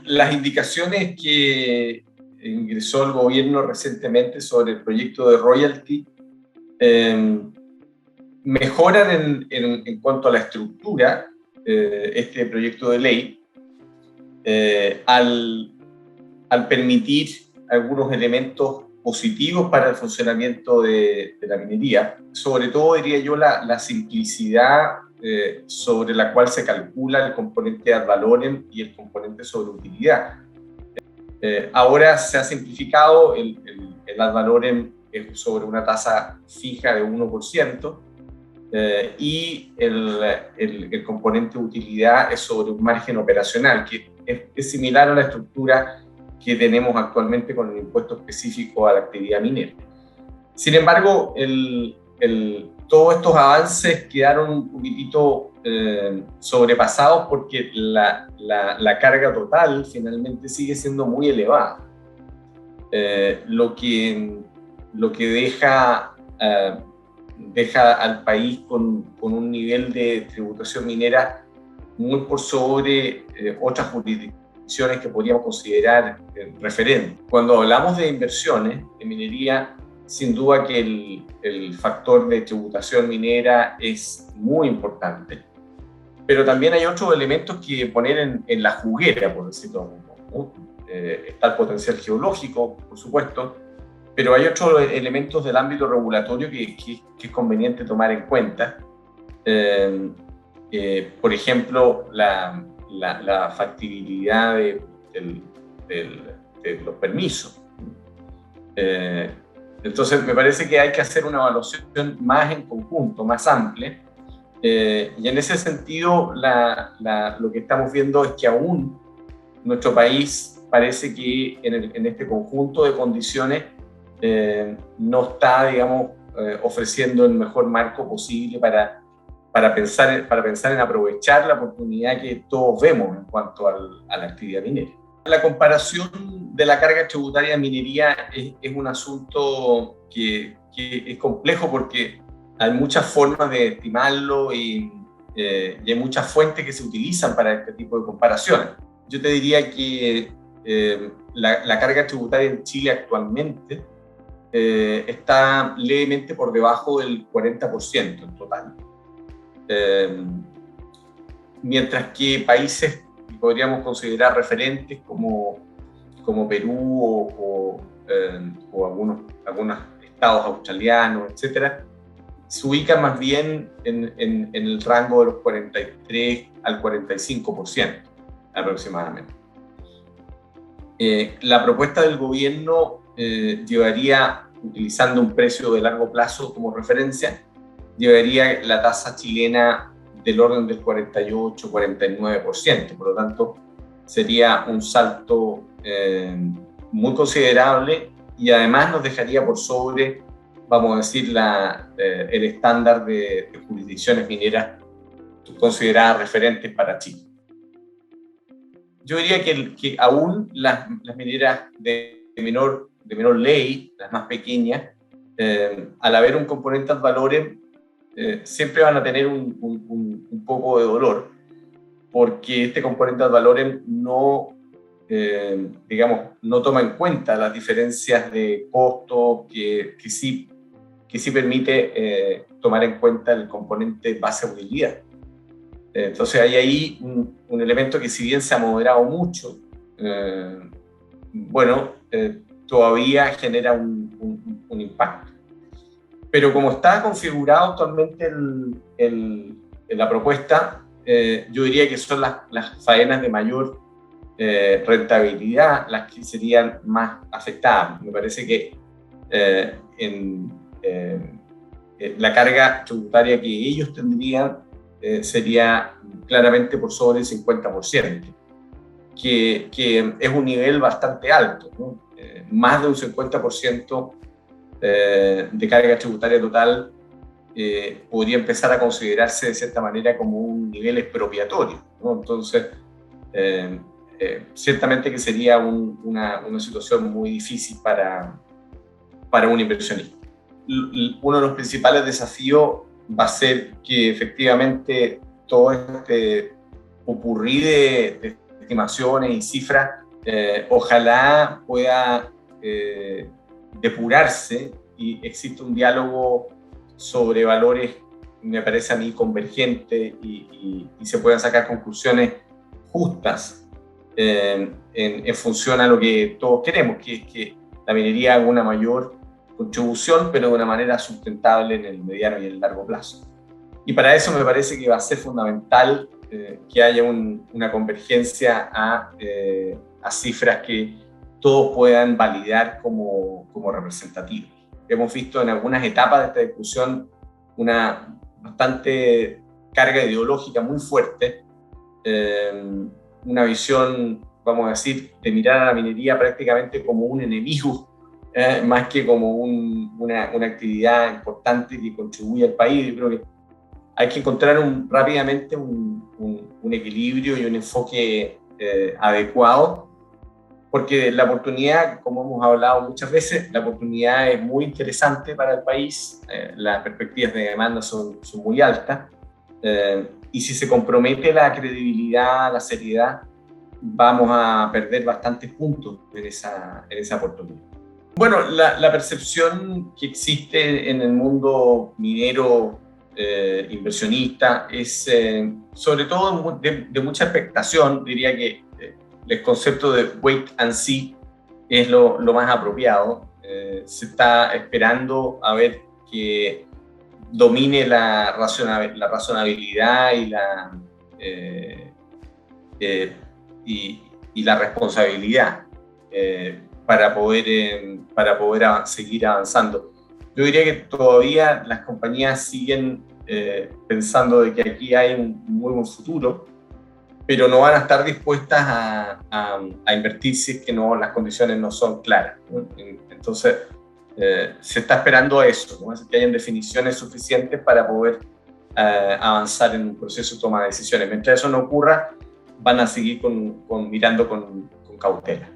Las indicaciones que ingresó el gobierno recientemente sobre el proyecto de royalty mejoran en cuanto a la estructura este proyecto de ley al permitir algunos elementos positivos para el funcionamiento de la minería. Sobre todo, diría yo, la simplicidad sobre la cual se calcula el componente ad valorem y el componente sobre utilidad. Ahora se ha simplificado, el ad valorem es sobre una tasa fija de 1%, y el componente de utilidad es sobre un margen operacional, que es similar a la estructura que tenemos actualmente con el impuesto específico a la actividad minera. Sin embargo, todos estos avances quedaron un poquitito sobrepasados porque la carga total finalmente sigue siendo muy elevada, lo que deja al país con un nivel de tributación minera muy por sobre otras jurisdicciones que podríamos considerar referentes. Cuando hablamos de inversiones en minería, sin duda que el factor de tributación minera es muy importante, pero también hay otros elementos que poner en la juguera, por decirlo de algún modo, ¿no? Está el potencial geológico, por supuesto, pero hay otros elementos del ámbito regulatorio que es conveniente tomar en cuenta. Por ejemplo, la factibilidad de los permisos. Entonces, me parece que hay que hacer una evaluación más en conjunto, más amplia. Y en ese sentido, lo que estamos viendo es que aún nuestro país parece que en este conjunto de condiciones no está, digamos, ofreciendo el mejor marco posible para pensar en aprovechar la oportunidad que todos vemos en cuanto a la actividad minera. La comparación de la carga tributaria en minería es un asunto que es complejo porque hay muchas formas de estimarlo y hay muchas fuentes que se utilizan para este tipo de comparaciones. Yo te diría que la carga tributaria en Chile actualmente está levemente por debajo del 40% en total. Mientras que países que podríamos considerar referentes como Perú o algunos estados australianos, etcétera, se ubican más bien en el rango de los 43 al 45% aproximadamente. La propuesta del gobierno llevaría, utilizando un precio de largo plazo como referencia, llevaría la tasa chilena del orden del 48-49%. Por lo tanto, sería un salto muy considerable y además nos dejaría por sobre, vamos a decir, el estándar de jurisdicciones mineras consideradas referentes para Chile. Yo diría que aún las mineras de menor ley, las más pequeñas, al haber un componente ad valorem, siempre van a tener un poco de dolor, porque este componente ad valorem no toma en cuenta las diferencias de costo que sí permite tomar en cuenta el componente base a utilidad. Entonces hay ahí un elemento que, si bien se ha moderado mucho, todavía genera un impacto. Pero como está configurado actualmente la propuesta, yo diría que son las faenas de mayor rentabilidad las que serían más afectadas. Me parece que la carga tributaria que ellos tendrían sería claramente por sobre el 50%, que es un nivel bastante alto, ¿no? Más de un 50% de carga tributaria total podría empezar a considerarse de cierta manera como un nivel expropiatorio, ¿no? Entonces, ciertamente que sería una situación muy difícil para un inversionista. Uno de los principales desafíos va a ser que efectivamente todo este popurrí de estimaciones y cifras, ojalá pueda depurarse y existe un diálogo sobre valores, me parece a mí, convergente y se puedan sacar conclusiones justas en función a lo que todos queremos, que es que la minería haga una mayor contribución, pero de una manera sustentable en el mediano y el largo plazo. Y para eso me parece que va a ser fundamental que haya una convergencia a cifras que todos puedan validar como representativas. Hemos visto en algunas etapas de esta discusión una bastante carga ideológica muy fuerte, una visión, vamos a decir, de mirar a la minería prácticamente como un enemigo, más que como una actividad importante que contribuye al país. Yo creo que hay que encontrar rápidamente un equilibrio y un enfoque adecuado, porque la oportunidad, como hemos hablado muchas veces, la oportunidad es muy interesante para el país, las perspectivas de demanda son muy altas, y si se compromete la credibilidad, la seriedad, vamos a perder bastantes puntos en esa oportunidad. Bueno, la percepción que existe en el mundo minero inversionista es sobre todo de mucha expectación. Diría que el concepto de wait and see es lo más apropiado. Se está esperando a ver que domine la razonabilidad y la responsabilidad para poder seguir avanzando. Yo diría que todavía las compañías siguen pensando de que aquí hay un muy buen futuro, pero no van a estar dispuestas a invertir si es que las condiciones no son claras, ¿no? Entonces, se está esperando a eso, ¿no? Es que hayan definiciones suficientes para poder avanzar en un proceso de toma de decisiones. Mientras eso no ocurra, van a seguir mirando con cautela.